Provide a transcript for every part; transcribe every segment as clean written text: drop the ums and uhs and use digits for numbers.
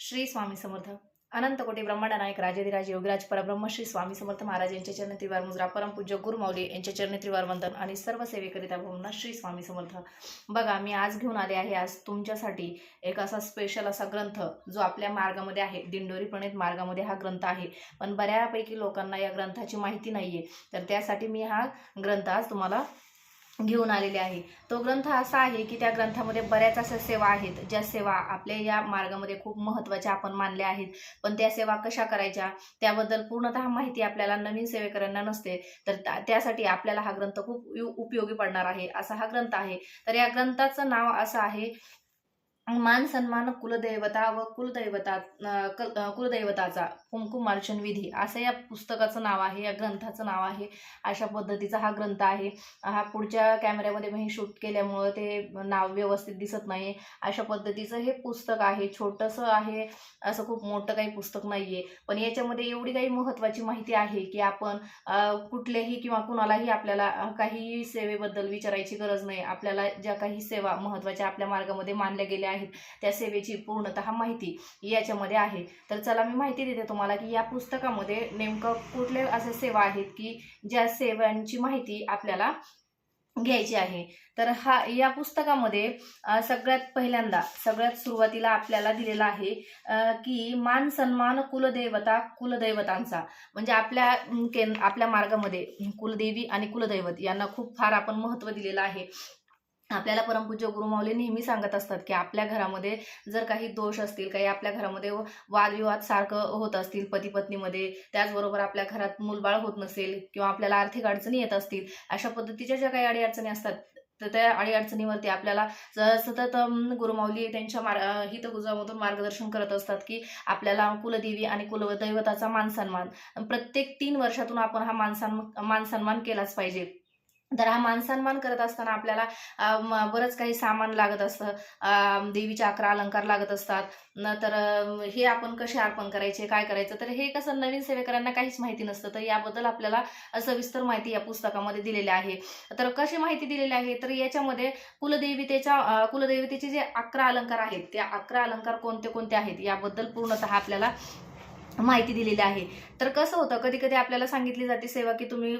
श्री स्वामी समर्थ. अनंत कोटी ब्रह्मांड नायक राजाधिराज योगराज परब्रह्म श्री स्वामी समर्थ महाराज यांच्या चरणी त्रिवार मुद्रा, परमपूज्य गुरुमाऊली यांच्या चरणी त्रिवार वंदन आणि सर्व सेवेकरिता भवना श्री स्वामी समर्थ. बघा, मी आज घेऊन आले आहे आज तुमच्यासाठी एक असा स्पेशल असा ग्रंथ जो आपल्या मार्गामध्ये आहे. दिंडोरी प्रणित मार्गामध्ये हा ग्रंथ आहे, पण बऱ्यापैकी लोकांना या ग्रंथाची माहिती नाहीये. तर त्यासाठी मी हा ग्रंथ आज तुम्हाला घेऊन आलेले आहे. तो ग्रंथ असा आहे की त्या ग्रंथामध्ये बऱ्याच अशा सेवा आहेत, ज्या सेवा आपल्या या मार्गामध्ये खूप महत्त्वाच्या आपण मानल्या आहेत. पण त्या सेवा कशा करायच्या त्याबद्दल पूर्णतः माहिती आपल्याला नवीन सेवेकरांना नसते. तर त्यासाठी आपल्याला हा ग्रंथ खूप उपयोगी पडणार आहे, असा हा ग्रंथ आहे. तर या ग्रंथाचं नाव असं आहे, मान सन्मान कुलदैवता व कुलदैवताचा कुंकुमार्चन विधी, असं या पुस्तकाचं नाव आहे, या ग्रंथाचं नाव आहे. अशा पद्धतीचा हा ग्रंथ आहे. हा पुढच्या कॅमेऱ्यामध्ये मी शूट केल्यामुळं ते नाव व्यवस्थित दिसत नाही. अशा पद्धतीचं हे पुस्तक आहे. छोटंसं आहे, असं खूप मोठं काही पुस्तक नाहीये. पण याच्यामध्ये एवढी काही महत्त्वाची माहिती आहे की आपण कुठलेही किंवा कुणालाही आपल्याला काही सेवेबद्दल विचारायची गरज नाही. आपल्याला ज्या काही सेवा महत्त्वाच्या आपल्या मार्गामध्ये मानल्या गेल्या आहेत त्या सेवेची पूर्णतः माहिती याच्यामध्ये आहे. तर चला, मी माहिती देते तुम्हाला की या पुस्तकामध्ये नेमकं कुठले असे सेवा आहेत की ज्या सेवांची माहिती आपल्याला घ्यायची आहे. तर या पुस्तकामध्ये सगळ्यात पहिल्यांदा सगळ्यात सुरुवातीला आपल्याला दिलेला आहे की मान सन्मान कुलदैवतांचा. म्हणजे आपल्या मार्गामध्ये कुलदेवी आणि कुलदैवत यांना खूप फार आपण महत्त्व दिलेलं आहे. आपल्याला परमपूज्य गुरुमाऊली नेहमी सांगत असतात की आपल्या घरामध्ये जर काही दोष असतील, काही आपल्या घरामध्ये वादविवाद सारखं होत असतील पती पत्नीमध्ये, त्याचबरोबर आपल्या घरात मूलबाळ होत नसेल किंवा आपल्याला आर्थिक अडचणी येत असतील, अशा पद्धतीच्या ज्या काही अडीअडचणी असतात, तर त्या अडीअडचणीवरती आपल्याला सतत गुरुमाऊली त्यांच्या हितगुजामधून मार्गदर्शन करत असतात की आपल्याला कुलदेवी आणि कुलदैवताचा मानसन्मान प्रत्येक 3 वर्षातून आपण हा मानसन्मान केलाच पाहिजे. तर हा मानसन्मान करत असताना आपल्याला बरंच काही सामान लागत असतं. देवीचे 11 अलंकार लागत असतात. तर हे आपण कसे अर्पण करायचे, काय करायचं, तर हे कसं नवीन सेवेकरांना काहीच माहिती नसतं. तर याबद्दल आपल्याला सविस्तर माहिती या पुस्तकामध्ये दिलेली आहे. तर कशी माहिती दिलेली आहे, तर याच्यामध्ये कुलदेवतेचे जे 11 अलंकार आहेत, त्या 11 अलंकार कोणते कोणते आहेत याबद्दल पूर्णतः आपल्याला माहिती दिलेली आहे. तर कसं होतं, कधी कधी आपल्याला सांगितली जाते सेवा की तुम्ही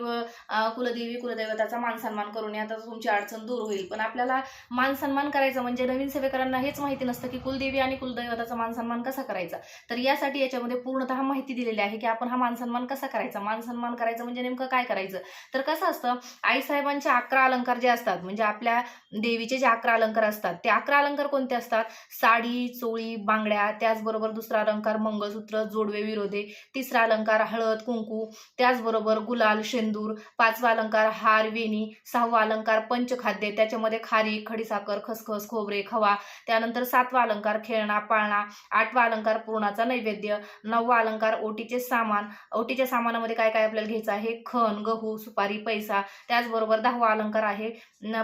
कुलदेवी कुलदैवताचा मानसन्मान करून या, तर तुमची अडचण दूर होईल. पण आपल्याला मानसन्मान करायचा म्हणजे नवीन सेवेकरांना हेच माहिती नसतं की कुलदेवी आणि कुलदैवताचा मानसन्मान कसा करायचा. तर यासाठी याच्यामध्ये पूर्णतः माहिती दिलेली आहे की आपण हा मानसन्मान कसा करायचा. मानसन्मान करायचं म्हणजे नेमकं काय करायचं. तर कसं असतं, आईसाहेबांचे 11 अलंकार जे असतात, म्हणजे आपल्या देवीचे जे 11 अलंकार असतात, ते 11 अलंकार कोणते असतात. साडी, चोळी, बांगड्या, त्याचबरोबर दुसरा अलंकार मंगळसूत्र, जोडवे, विरोधे, तिसरा अलंकार हळद कुंकू, त्याचबरोबर गुलाल शेंदूर, 5वा अलंकार हार वेणी, 6वा अलंकार पंचखाद्य, त्याच्यामध्ये खारी, खडीसाखर, खसखस, खोबरे, खवा, त्यानंतर 7वा अलंकार खेळणा पाळणा, 8वा अलंकार पूर्णाचा नैवेद्य, 9वा अलंकार ओटीचे सामान. ओटीच्या सामानामध्ये काय काय आपल्याला घ्यायचं आहे, खण, गहू, सुपारी, पैसा. त्याचबरोबर 10वा अलंकार आहे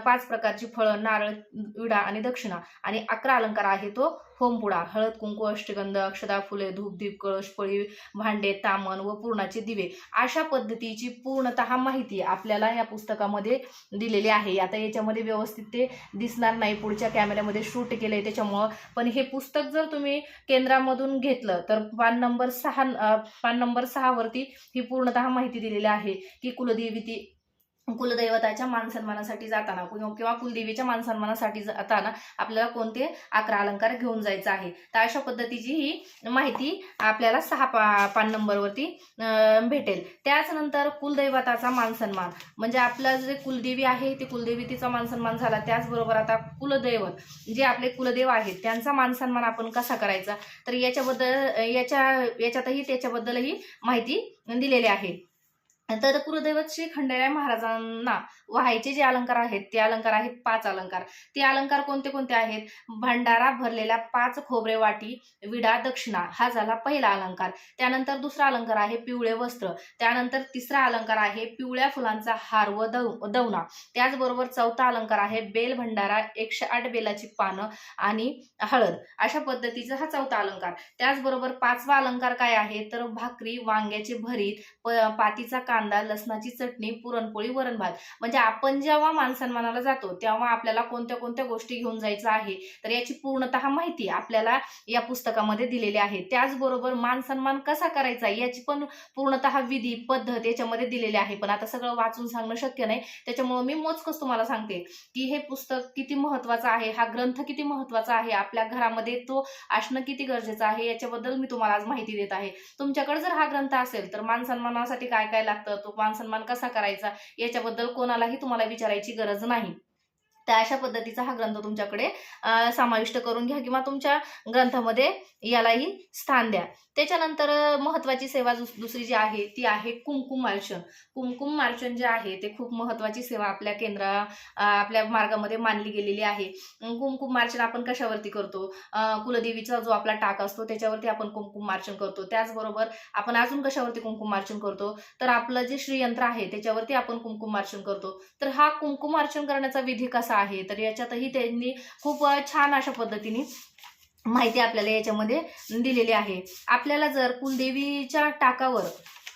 5 प्रकारची फळं, नारळ, विडा आणि दक्षिणा. आणि 11 अलंकार आहे तो होमपुडा, हळद कुंकू, अष्टगंध, अक्षदा, फुले, धूप, दीप, कळश, पळी, भांडे, तामण व पूर्णाचे दिवे. अशा पद्धतीची पूर्णतः माहिती आपल्याला या पुस्तकामध्ये दिलेली आहे. आता याच्यामध्ये व्यवस्थित ते दिसणार नाही, पुढच्या कॅमेऱ्यामध्ये शूट केलंय त्याच्यामुळं. पण हे पुस्तक जर तुम्ही केंद्रामधून घेतलं तर पान नंबर 6 वरती ही पूर्णतः माहिती दिलेली आहे की कुलदैवताच्या मानसन्मानासाठी जाताना किंवा कुलदेवीच्या मानसन्मानासाठी जाताना आपल्याला कोणते 11 अलंकार घेऊन जायचं आहे. तर अशा पद्धतीची ही माहिती आपल्याला 6 पान नंबरवरती भेटेल. त्याचनंतर कुलदैवताचा मानसन्मान म्हणजे आपलं जे कुलदेवी आहे ते कुलदेवीचा मानसन्मान झाला. त्याचबरोबर आता कुलदैवत जे आपले कुलदेव आहेत त्यांचा मानसन्मान आपण कसा करायचा, तर याच्यातही त्याच्याबद्दलही माहिती दिलेली आहे. तर कुलदैवत श्री खंडेराय महाराजांना व्हायचे जे अलंकार आहेत ते अलंकार आहेत 5 अलंकार. ते अलंकार कोणते कोणते आहेत, भंडारा भरलेल्या 5 खोबरे वाटी, विडा, दक्षिणा, हा झाला पहिला अलंकार. त्यानंतर दुसरा अलंकार आहे पिवळे वस्त्र. त्यानंतर तिसरा अलंकार आहे पिवळ्या फुलांचा हार व दवना. त्याचबरोबर 4था अलंकार आहे बेल भंडारा, 108 बेलाची पानं आणि हळद. अशा पद्धतीचा हा 4था अलंकार. त्याचबरोबर 5वा अलंकार काय आहे, तर भाकरी, वांग्याचे भरीत, पातीचा कांदा, लसणाची चटणी, पुरणपोळी, वरण भात. म्हणजे आपण जेव्हा मानसन्मानाला जातो तेव्हा आपल्याला कोणत्या कोणत्या गोष्टी घेऊन जायचं आहे, तर याची पूर्णतः माहिती आपल्याला या पुस्तकामध्ये दिलेली आहे. त्याचबरोबर मानसन्मान कसा करायचा याची पण पूर्णतः विधी पद्धत याच्यामध्ये दिलेली आहे. पण आता सगळं वाचून सांगणं शक्य नाही, त्याच्यामुळे मी मोजकच तुम्हाला सांगते की हे पुस्तक किती महत्वाचं आहे, हा ग्रंथ किती महत्वाचा आहे, आपल्या घरामध्ये तो असणं किती गरजेचं आहे याच्याबद्दल मी तुम्हाला आज माहिती देत आहे. तुमच्याकडे जर हा ग्रंथ असेल तर मानसन्मानासाठी काय काय लागतं, तो मानसन्मान कसा करायचा याच्याबद्दल कोणालाही तुम्हाला विचारायची गरज नाही. तर अशा पद्धतीचा हा ग्रंथ तुमच्याकडे समाविष्ट करून घ्या किंवा तुमच्या ग्रंथामध्ये यालाही स्थान द्या. त्याच्यानंतर महत्वाची सेवा दुसरी जी आहे ती आहे कुंकुमार्चन. कुंकुमार्चन जे आहे ते खूप महत्वाची सेवा आपल्या आपल्या मार्गामध्ये मानली गेलेली आहे. कुंकुमार्चन आपण कशावरती करतो, कुलदेवीचा जो आपला टाक असतो त्याच्यावरती आपण कुंकुमार्चन करतो. त्याचबरोबर आपण अजून कशावरती कुंकुमार्चन करतो, तर आपलं जे श्रीयंत्र आहे त्याच्यावरती आपण कुंकुमार्चन करतो. तर हा कुंकुमार्चन करण्याचा विधी कसा आहे, तर याच्यातही त्यांनी खूप छान अशा पद्धतीने माहिती आपल्याला याच्यामध्ये दिलेली आहे. आपल्याला जर कुलदेवीच्या टाकावर,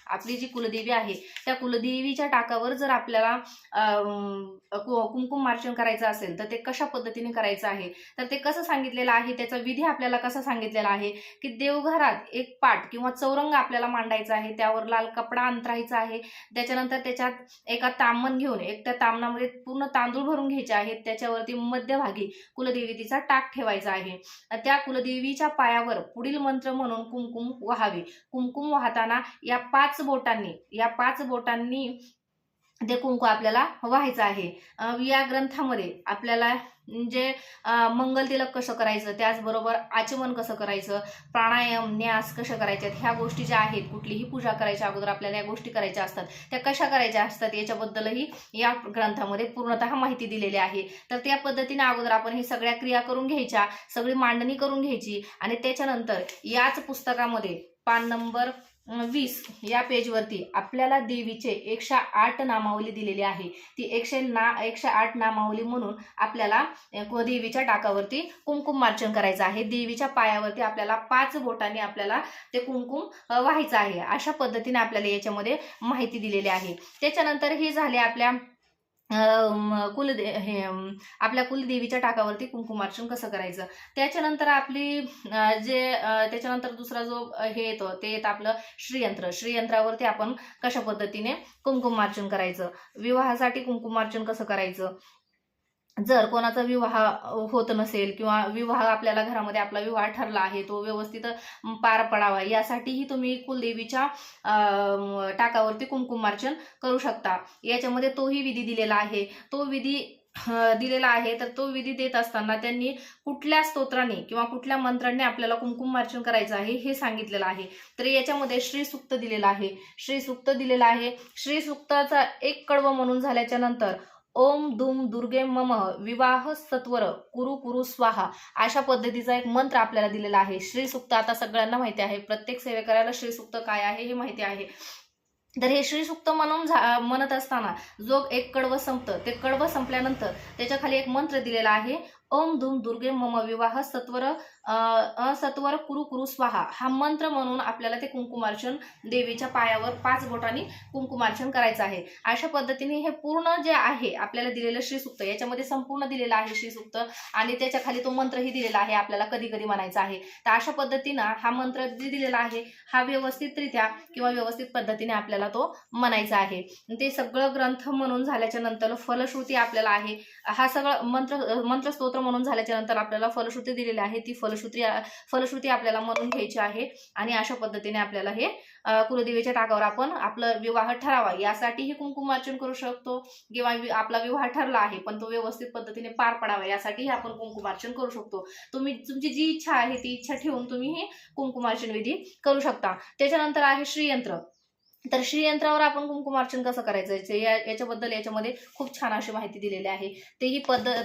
आपली जी कुलदेवी आहे त्या कुलदेवीच्या टाकावर जर आपल्याला कुंकुमार्चन करायचं असेल तर ते कशा पद्धतीने करायचं आहे, तर ते कसं सांगितलेलं आहे, त्याचा विधी आपल्याला कसा सांगितलेला आहे की देवघरात एक पाट किंवा चौरंग आपल्याला मांडायचा आहे, त्यावर लाल कपडा अंतरायचा आहे. त्याच्यानंतर त्याच्यात एका ताम्हण घेऊन त्या ताम्हणामध्ये पूर्ण तांदूळ भरून घ्यायचे आहेत. त्याच्यावरती मध्यभागी कुलदेवीचा टाक ठेवायचा आहे. त्या कुलदेवीच्या पायावर पुढील मंत्र म्हणून कुंकुम वाहावे. कुंकुम वाहताना या पाच बोटांनी ते कुंकू आपल्याला व्हायचं आहे. या ग्रंथामध्ये आपल्याला जे मंगल तिलक कसं करायचं, त्याचबरोबर आचमन कसं करायचं, प्राणायाम न्यास कसं करायचे, ह्या गोष्टी ज्या आहेत, कुठलीही पूजा करायच्या अगोदर आपल्याला या गोष्टी करायच्या असतात, त्या कशा करायच्या असतात याच्याबद्दलही या ग्रंथामध्ये पूर्णतः माहिती दिलेली आहे. तर त्या पद्धतीने अगोदर आपण ही सगळ्या क्रिया करून घ्यायच्या, सगळी मांडणी करून घ्यायची आणि त्याच्यानंतर याच पुस्तकामध्ये पान नंबर 20 या पेजवरती आपल्याला देवीचे 108 नामावली दिलेली आहे. ती 108 नामावली म्हणून आपल्याला देवीच्या टाकावरती कुंकुमार्चन करायचं आहे. देवीच्या पायावरती आपल्याला 5 बोटांनी आपल्याला ते कुंकुम व्हायचं आहे. अशा पद्धतीने आपल्याला याच्यामध्ये माहिती दिलेली आहे. त्याच्यानंतर हे झाले आपल्या आपल्या कुलदेवीच्या टाकावरती कुंकुमार्चन कसं करायचं. त्याच्यानंतर आपली त्याच्यानंतर दुसरा जो हे येतो ते येतं आपलं श्रीयंत्रावरती आपण कशा पद्धतीने कुंकुमार्चन करायचं. विवाहासाठी कुंकुमार्चन कसं करायचं, जर कोणाचा विवाह होत नसेल किंवा विवाह आपल्याला घरामध्ये आपला विवाह ठरला आहे तो व्यवस्थित पार पडावा यासाठीही तुम्ही कुलदेवीच्या टाकावरती कुंकुमार्चन करू शकता. याच्यामध्ये तोही विधी दिलेला आहे. तो विधी दिलेला आहे तर तो विधी देत असताना त्यांनी कुठल्या स्तोत्राने किंवा कुठल्या मंत्राने आपल्याला कुंकुमार्चन करायचं आहे हे सांगितलेलं आहे. तर याच्यामध्ये श्रीसूक्त दिलेलं आहे. श्रीसूक्ताचा एक कडवं म्हणून झाल्याच्या नंतर ओम दुम दुर्गे मम विवाह सत्वर कुरु कुरु स्वाहा अशा पद्धतीचा एक मंत्र आपल्याला दिलेला आहे. श्रीसूक्त आता सगळ्यांना माहिती आहे, प्रत्येक सेवेकऱ्याला श्रीसूक्त काय आहे हे माहिती आहे. तर हे श्रीसूक्त म्हणत असताना जो एक कडवं संपतं, ते कडवं संपल्यानंतर त्याच्या खाली एक मंत्र दिलेला आहे, ओम धूम दुर्गे मम विवाह सत्वर कुरु कुरु स्वाहा. हा मंत्र म्हणून आपल्याला ते कुंकुमार्चन देवीच्या पायावर 5 बोटांनी कुंकुमार्चन करायचं आहे. अशा पद्धतीने हे पूर्ण जे आहे आपल्याला दिलेलं श्रीसूक्त, याच्यामध्ये संपूर्ण दिलेलं आहे श्रीसूक्त आणि त्याच्या खाली तो मंत्रही दिलेला आहे, आपल्याला कधी कधी म्हणायचा आहे. तर अशा पद्धतीनं हा मंत्र जे दिलेला आहे हा व्यवस्थितरित्या किंवा व्यवस्थित पद्धतीने आपल्याला तो म्हणायचा आहे. ते सगळं ग्रंथ म्हणून झाल्याच्या नंतर फलश्रुती आपल्याला आहे. हा सगळं मंत्रस्तोत्र म्हणून झाल्याच्या नंतर आपल्याला फलश्रुती दिलेली आहे. ती फलश्रुती आपल्याला म्हणून घ्यायची आहे आणि अशा पद्धतीने आपल्याला हे कुलदेवीच्या टाकावर आपण आपला विवाह ठरावा यासाठीही कुंकुमार्चन करू शकतो किंवा आपला विवाह ठरला आहे पण तो व्यवस्थित पद्धतीने पार पडावा यासाठीही आपण कुंकुमार्चन करू शकतो. तुमची जी इच्छा आहे ती इच्छा ठेवून तुम्ही हे कुंकुमार्चन विधी करू शकता. त्याच्यानंतर आहे श्रीयंत्र. तर श्रीयंत्रावर आपण कुंकुमार्चन कसं करायचं याच्याबद्दल याच्यामध्ये खूप छान अशी माहिती दिलेली आहे. तेही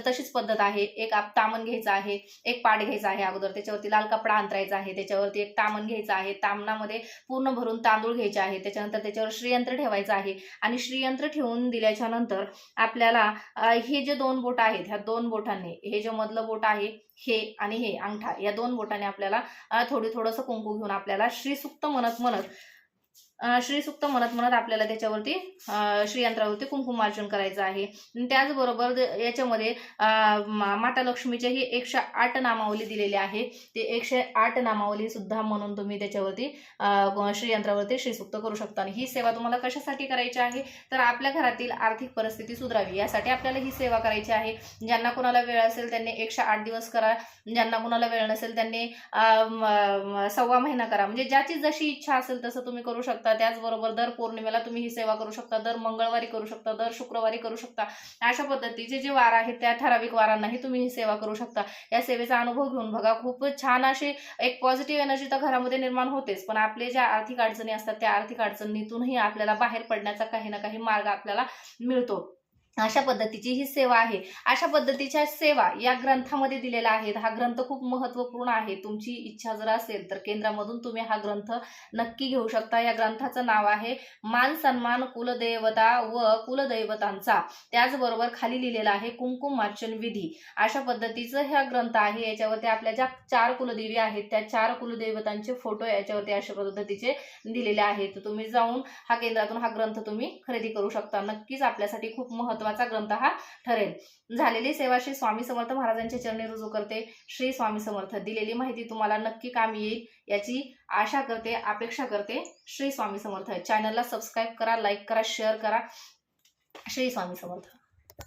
तशीच पद्धत आहे. एक तामण घ्यायचं आहे, एक पाट घ्यायचा आहे अगोदर, त्याच्यावरती लाल कपडा अंतरायचा आहे, त्याच्यावरती एक तामण घ्यायचं आहे, तामणामध्ये पूर्ण भरून तांदूळ घ्यायचे आहे, त्याच्यानंतर त्याच्यावर श्रीयंत्र ठेवायचं आहे आणि श्रीयंत्र ठेवून दिल्याच्या नंतर आपल्याला हे जे 2 बोट आहेत ह्या 2 बोटांनी, हे जे मधलं बोट आहे हे आणि हे अंगठा, या 2 बोटाने आपल्याला थोडंसं कुंकू घेऊन आपल्याला श्रीसूक्त म्हणत श्री सुक्त म्हणत म्हणत आपल्याला त्याच्यावरती श्रीयंत्रावरती कुंकुमार्चन करायचं आहे. त्याचबरोबर याच्यामध्ये माता लक्ष्मीच्याही 108 नामावली दिलेली आहे. ते 108 नामावली सुद्धा म्हणून तुम्ही त्याच्यावरती श्रीयंत्रावरती श्रीसुक्त करू शकता. आणि ही सेवा तुम्हाला कशासाठी करायची आहे, तर आपल्या घरातील आर्थिक परिस्थिती सुधारावी यासाठी आपल्याला ही सेवा करायची आहे. ज्यांना कोणाला वेळ असेल त्यांनी 108 दिवस करा, ज्यांना कोणाला वेळ नसेल त्यांनी 1.25 महिना करा. म्हणजे ज्याची जशी इच्छा असेल तसं तुम्ही करू शकता. त्याचबरोबर दर पौर्णिमेला तुम्ही ही सेवा करू शकता, दर मंगळवारी करू शकता, दर शुक्रवारी करू शकता. अशा पद्धतीचे जे वार आहेत त्या ठराविक वारांनाही तुम्ही ही सेवा करू शकता. या सेवेचा अनुभव घेऊन बघा, खूप छान अशी एक पॉझिटिव्ह एनर्जी तर घरामध्ये निर्माण होतेच, पण आपले ज्या आर्थिक अडचणी असतात त्या आर्थिक अडचणीतूनही आपल्याला बाहेर पडण्याचा काही ना काही मार्ग आपल्याला मिळतो. अशा पद्धतीची ही सेवा आहे. अशा पद्धतीच्या सेवा या ग्रंथामध्ये दिलेल्या आहेत. हा ग्रंथ खूप महत्त्वपूर्ण आहे. तुमची इच्छा जर असेल तर केंद्रामधून तुम्ही हा ग्रंथ नक्की घेऊ शकता. या ग्रंथाचं नाव आहे मान सन्मान कुलदेवता व कुलदैवतांचा. त्याचबरोबर खाली लिहिलेला आहे कुंकुमार्चन विधी. अशा पद्धतीचं हा ग्रंथ आहे. याच्यावरती आपल्या ज्या 4 कुलदेवी आहेत त्या 4 कुलदैवतांचे फोटो याच्यावरती अशा पद्धतीचे दिलेले आहेत. तुम्ही जाऊन हा केंद्रातून हा ग्रंथ तुम्ही खरेदी करू शकता. नक्कीच आपल्यासाठी खूप महत्त्वाचा ग्रंथ हा ठरेल. झालेली सेवा श्री स्वामी समर्थ महाराजांच्या चरणी रुजू करते. श्री स्वामी समर्थ. दिलेली माहिती तुम्हाला नक्की कामी येईल याची आशा करते, अपेक्षा करते. श्री स्वामी समर्थ. चॅनलला सबस्क्राईब करा, लाईक करा, शेअर करा. श्री स्वामी समर्थ.